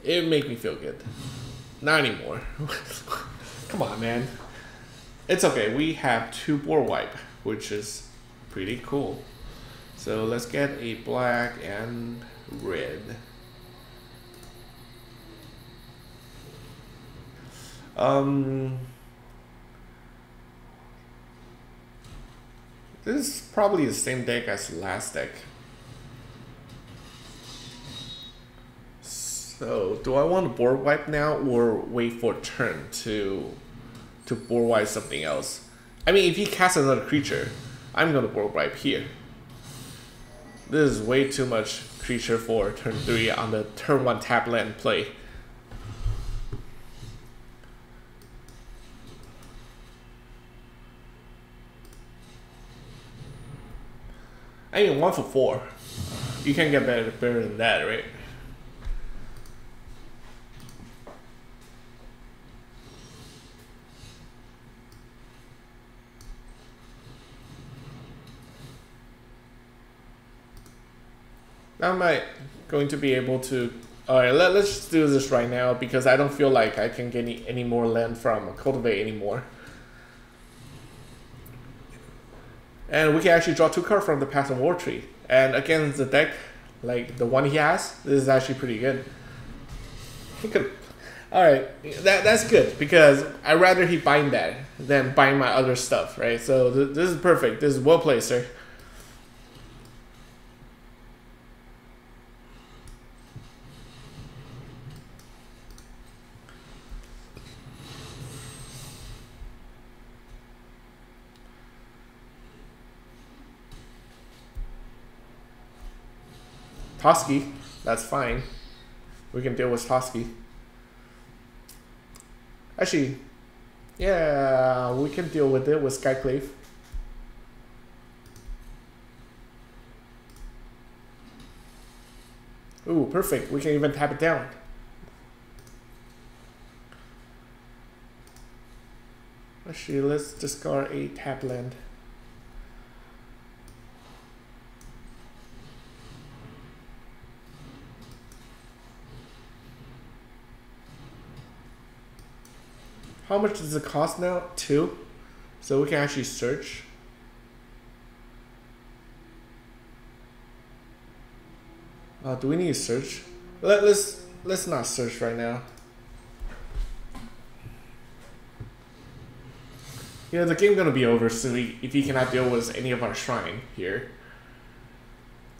[SPEAKER 1] it make me feel good. Not anymore. Come on, man. It's okay. We have 2 board wipe, which is pretty cool. So let's get a black and red. This is probably the same deck as the last deck. So, do I want to board wipe now or wait for turn to board wipe something else? I mean, if he casts another creature, I'm gonna board wipe here. This is way too much creature for turn 3 on the turn 1 tap land play. I mean, 1 for 4. You can't get better than that, right? Am I going to be able to... Alright, let's just do this right now because I don't feel like I can get any more land from Cultivate anymore. And we can actually draw 2 cards from the Passive War Tree. And against the deck, like the one he has, this is actually pretty good. He could... Alright, that's good because I'd rather he bind that than bind my other stuff, right? So this is perfect. This is well played, sir. Toski, that's fine. We can deal with Toski. Actually, yeah, we can deal with it with Skyclave. Ooh, perfect. We can even tap it down. Actually, let's discard a tap land. How much does it cost now? 2. So we can actually search. Do we need to search? Let's not search right now. You know, the game's gonna be over soon if he cannot deal with any of our shrine here.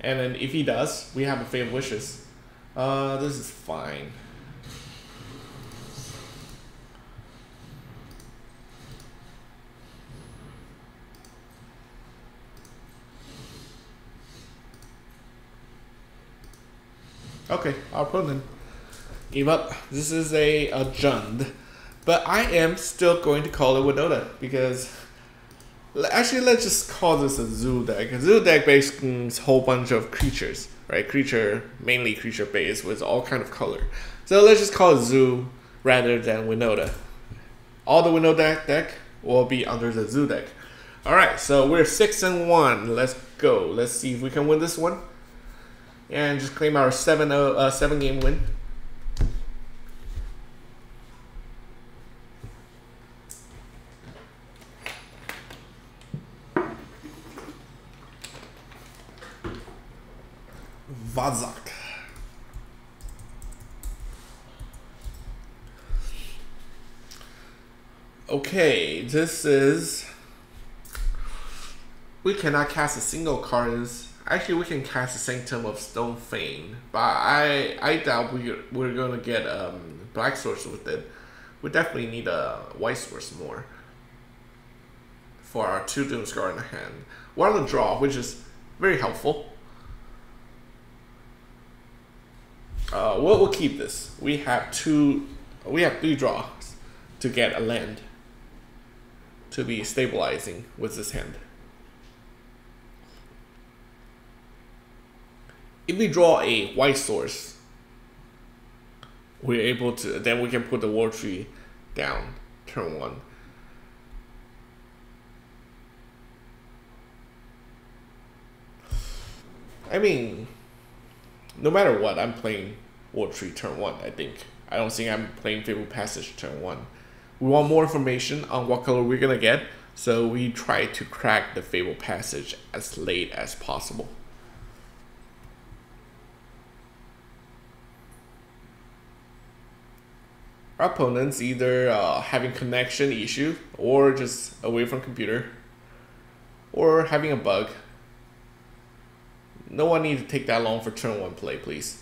[SPEAKER 1] And then if he does, we have a Fae of Wishes. This is fine. Okay, our opponent gave up. This is a Jund. But I am still going to call it Winota because... Actually, let's just call this a Zoo deck. A Zoo deck basically means a whole bunch of creatures, right? Mainly creature based with all kind of color. So let's just call it Zoo rather than Winota. All the Winota deck will be under the Zoo deck. Alright, so we're 6-1. Let's go. Let's see if we can win this one. And just claim our 7-game win. Vazak. Okay, this is... We cannot cast a single card. Actually, we can cast the Sanctum of Stone Fane, but I doubt we're gonna get black source with it. We definitely need a white source more for our 2 Doomskar in the hand. We're on the draw, which is very helpful. We'll keep this. We have 3 draws to get a land to be stabilizing with this hand. if we draw a white source, we're able to, then we can put the World Tree down turn 1. I mean, no matter what, I'm playing World Tree turn 1, I think. I don't think I'm playing Fabled Passage turn 1. We want more information on what color we're gonna get, so we try to crack the Fabled Passage as late as possible. Our opponent's either having connection issue, or just away from computer, or having a bug. No one needs to take that long for turn 1 play, please.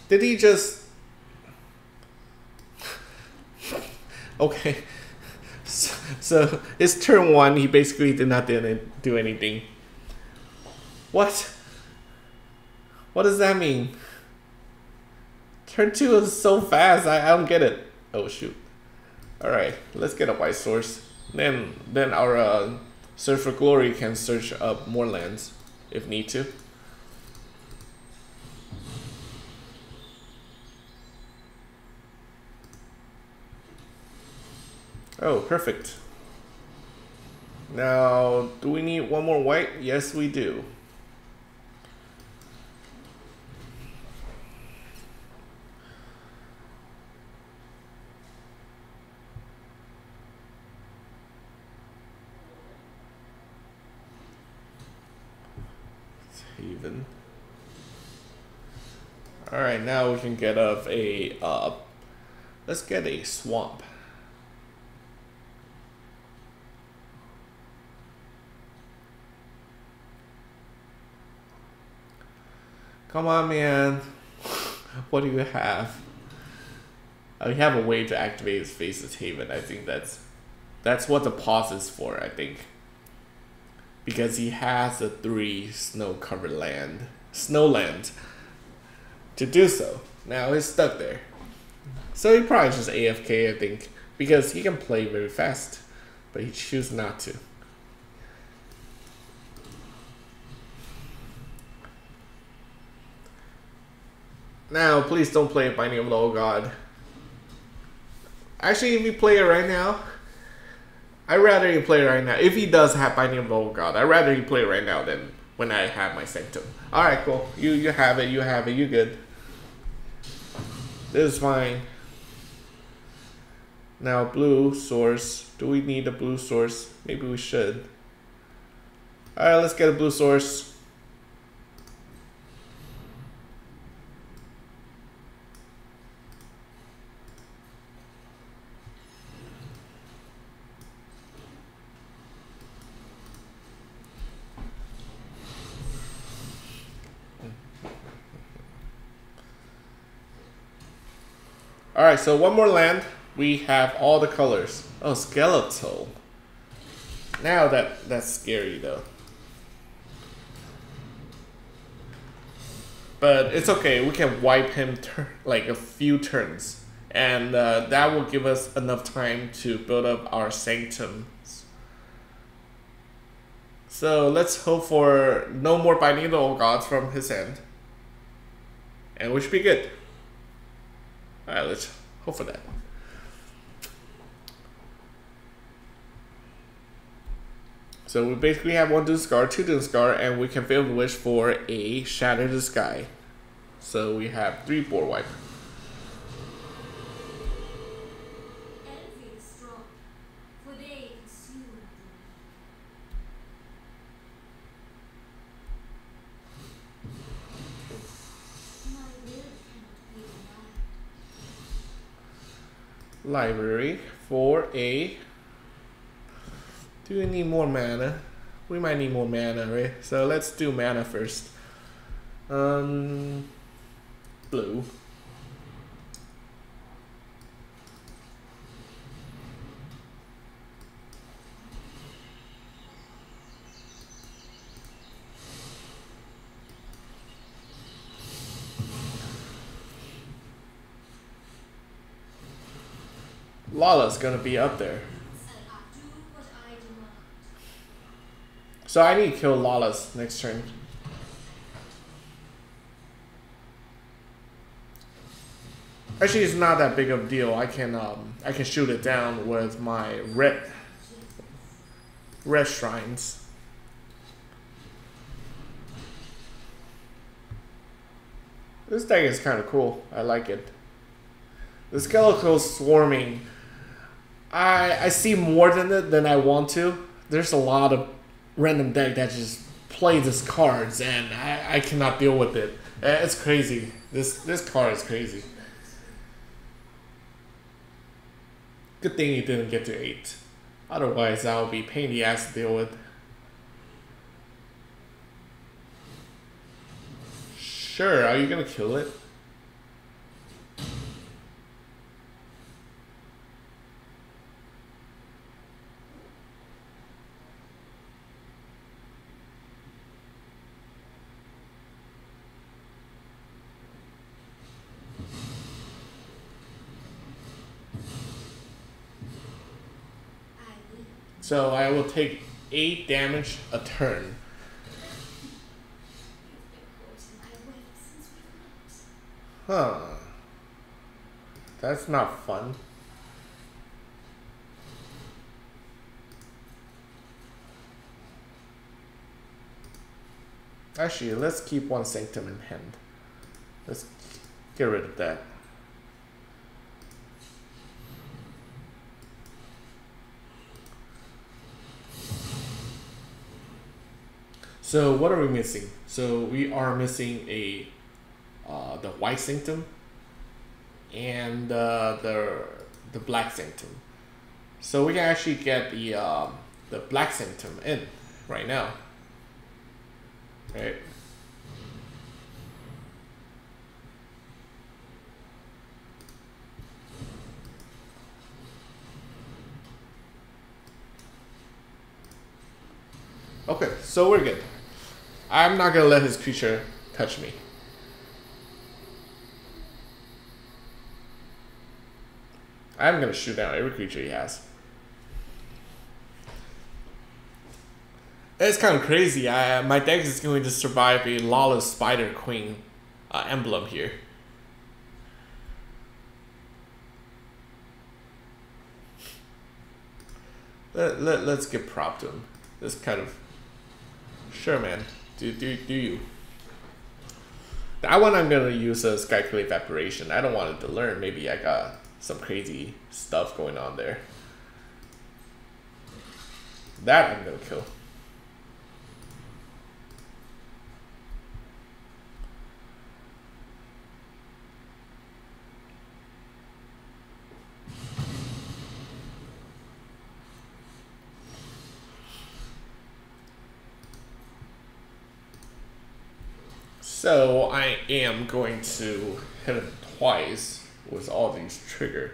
[SPEAKER 1] Did he just... Okay. So his turn 1, he basically did not do anything. What? What does that mean? Turn 2 is so fast, I don't get it. Oh shoot. Alright, let's get a white source. Then our Search for Glory can search up more lands if need to. Oh, perfect. Now, do we need one more white? Yes, we do. Haven. Alright, now we can get up a let's get a swamp. Come on, man. What do you have? We have a way to activate his Face's Haven. I think that's what the pause is for, I think. Because he has a 3 snow-covered land, snowland, to do so. Now he's stuck there. So he probably just AFK, I think, because he can play very fast, but he chooses not to. Now, please don't play Binding of the Old God. Actually, if you play it right now, I'd rather you play it right now. If he does have Binding of the Old God, I'd rather you play it right now than when I have my Sanctum. Alright, cool. You have it, you good. This is fine. Now, blue source. Do we need a blue source? Maybe we should. Alright, let's get a blue source. Alright, so one more land. We have all the colors. Oh, Skeletal. Now that's scary though. But it's okay, we can wipe him like a few turns. And that will give us enough time to build up our Sanctums. So let's hope for no more Binding of the Old Gods from his end. And we should be good. Alright, let's hope for that. So we basically have one Doomskar, two Doomskar, and we can fail the wish for a Shatter the Sky. So we have 3 board wipe. Library for a... Do we need more mana? We might need more mana, right? So let's do mana first. Blue. Lala's gonna be up there. So I need to kill Lawless next turn. Actually, it's not that big of a deal. I can shoot it down with my red shrines. This deck is kind of cool. I like it. The skeletal swarming. I see more than it than I want to. There's a lot of random deck that just play these cards, and I cannot deal with it. It's crazy. This card is crazy. Good thing you didn't get to 8. Otherwise, that would be pain in the ass to deal with. Sure, are you gonna kill it? So I will take 8 damage a turn. Huh. That's not fun. Actually, let's keep one Sanctum in hand. Let's get rid of that. So what are we missing? So we are missing the white Sanctum and the black Sanctum. So we can actually get the black Sanctum in right now, right? Okay, so we're good. I'm not gonna let his creature touch me. I'm gonna shoot down every creature he has. It's kind of crazy. My deck is going to survive a Lawless Spider Queen emblem here. Let's give prop to him. This kind of... Sure, man. Do you. That one I'm gonna use a Skyclave Apparition. I don't want it to learn. Maybe I got some crazy stuff going on there. That I'm gonna kill. So I am going to hit him twice with all these trigger.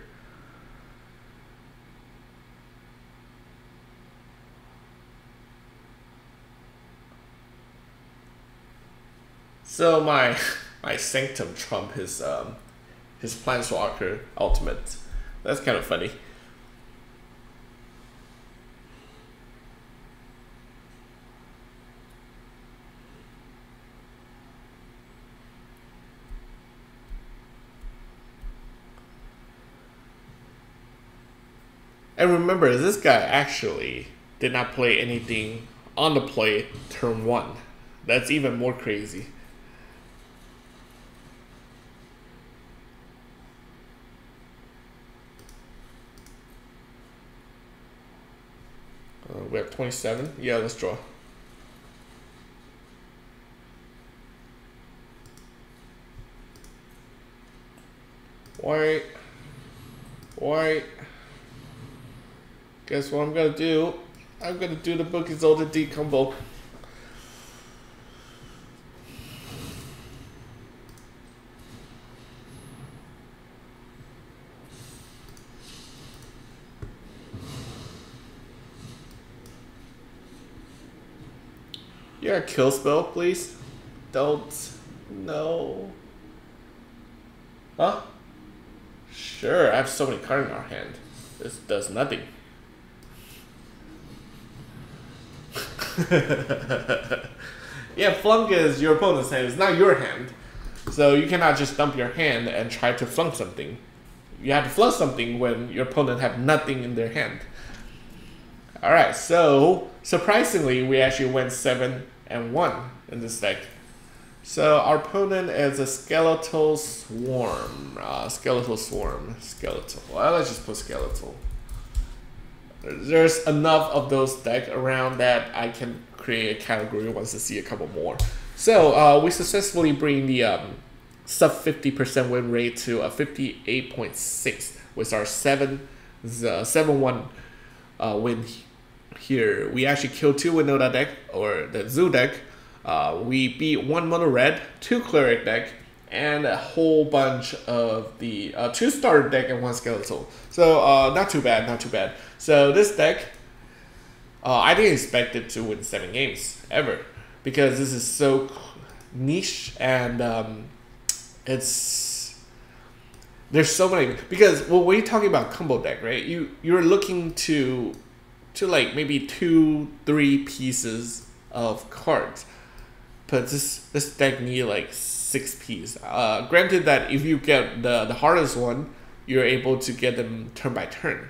[SPEAKER 1] So my Sanctum trump his Planeswalker ultimate. That's kind of funny. And remember, this guy actually did not play anything on the play turn 1. That's even more crazy. We have 27. Yeah, let's draw. White. Guess what I'm gonna do? I'm gonna do the book Exalted D combo. Yeah, kill spell, please. Don't. No. Huh? Sure, I have so many cards in our hand. This does nothing. Yeah, flunk is your opponent's hand. It's not your hand. So you cannot just dump your hand and try to flunk something. You have to flunk something when your opponent have nothing in their hand. Alright, so surprisingly, we actually went 7-1 in this deck. So our opponent is a Skeletal Swarm. Skeletal. Well, let's just put Skeletal. There's enough of those decks around that I can create a category once I see a couple more. So we successfully bring the sub 50% win rate to a 58.6 with our 7-1 win here. We actually killed 2 Winota deck, or the Zoo deck. We beat 1 mono red, 2 cleric deck, and a whole bunch of the 2 starter deck and 1 skeletal. So not too bad, not too bad. So this deck, I didn't expect it to win 7 games ever, because this is so niche and there's so many. Because when we're talking about combo deck, right? You're looking to like maybe 2-3 pieces of cards. But this deck need like 6 pieces. Granted that if you get the hardest one, you're able to get them turn by turn.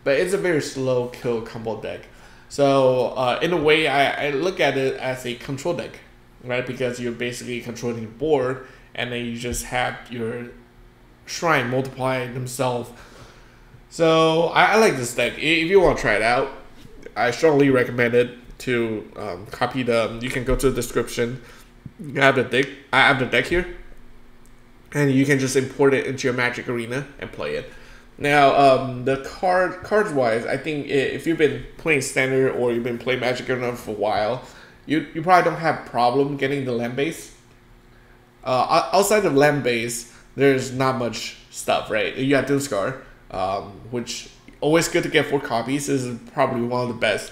[SPEAKER 1] But it's a very slow kill combo deck. So in a way, I look at it as a control deck, right? Because you're basically controlling the board, and then you just have your shrine multiply themselves. So I like this deck. If you want to try it out, I strongly recommend it. To copy you can go to the description. You have the deck. I have the deck here, and you can just import it into your Magic Arena and play it. Now, the cards wise, I think if you've been playing Standard or you've been playing Magic Arena for a while, you probably don't have problem getting the land base. Outside of land base, there's not much stuff, right? You got Doomskar, which always good to get 4 copies. This is probably one of the best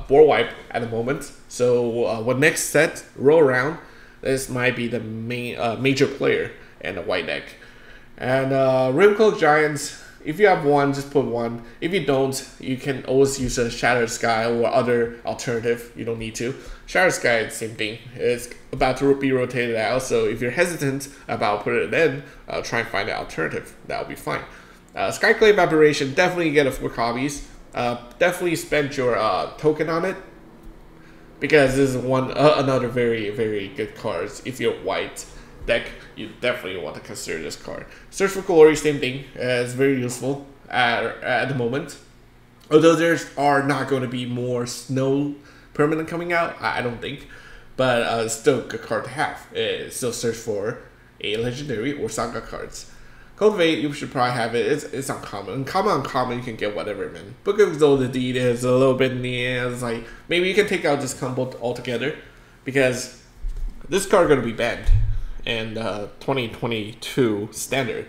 [SPEAKER 1] board wipe at the moment. So when next set roll around, this might be the main major player in a white deck. And Realm-Cloaked Giants, if you have 1, just put 1. If you don't, you can always use a Shatter the Sky or other alternative. You don't need to. Shatter the Sky, same thing. It's about to be rotated out, so if you're hesitant about putting it in, try and find an alternative. That'll be fine. Skyclave Apparition, definitely get a 4 copies. Definitely spend your token on it, because this is another very, very good card. If you're white deck, you definitely want to consider this card. Search for Glory, same thing. It's very useful at the moment. Although there's are not going to be more snow permanent coming out, I don't think. But it's still a good card to have. Still search for a legendary or saga cards. Cultivate, you should probably have it. It's uncommon. Uncommon, you can get whatever, man. Book of Exalted Deed is a little bit in the end. It's like, maybe you can take out this combo altogether, because this card going to be banned in 2022 Standard.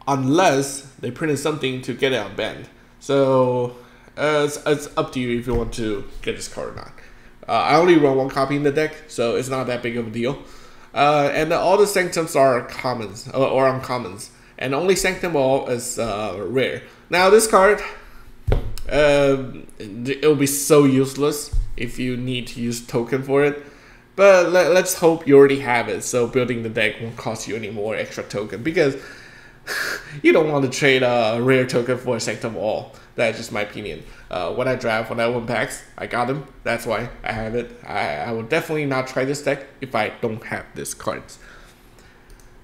[SPEAKER 1] Unless they printed something to get it unbanned. So, it's up to you if you want to get this card or not. I only run 1 copy in the deck, so it's not that big of a deal. And all the Sanctums are commons or uncommons, and only Sanctum of All is rare. Now this card, it'll be so useless if you need to use token for it. But let's hope you already have it, so building the deck won't cost you any more extra token, because you don't want to trade a rare token for a Sanctum of All. That's just my opinion. When I win packs, I got them. That's why I have it. I will definitely not try this deck if I don't have this cards.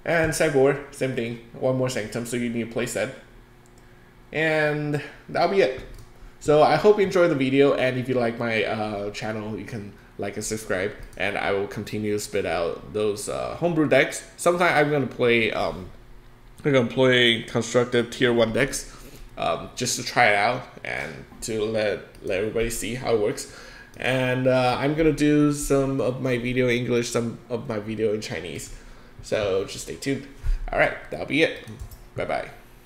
[SPEAKER 1] And sideboard, same thing. 1 more Sanctum, so you need a playset. And that'll be it. So I hope you enjoyed the video, and if you like my channel, you can like and subscribe, and I will continue to spit out those homebrew decks. Sometime I'm gonna play constructed tier 1 decks. Just to try it out and to let everybody see how it works. And I'm gonna do some of my video in English, some of my video in Chinese. So just stay tuned. Alright, that'll be it. Bye bye.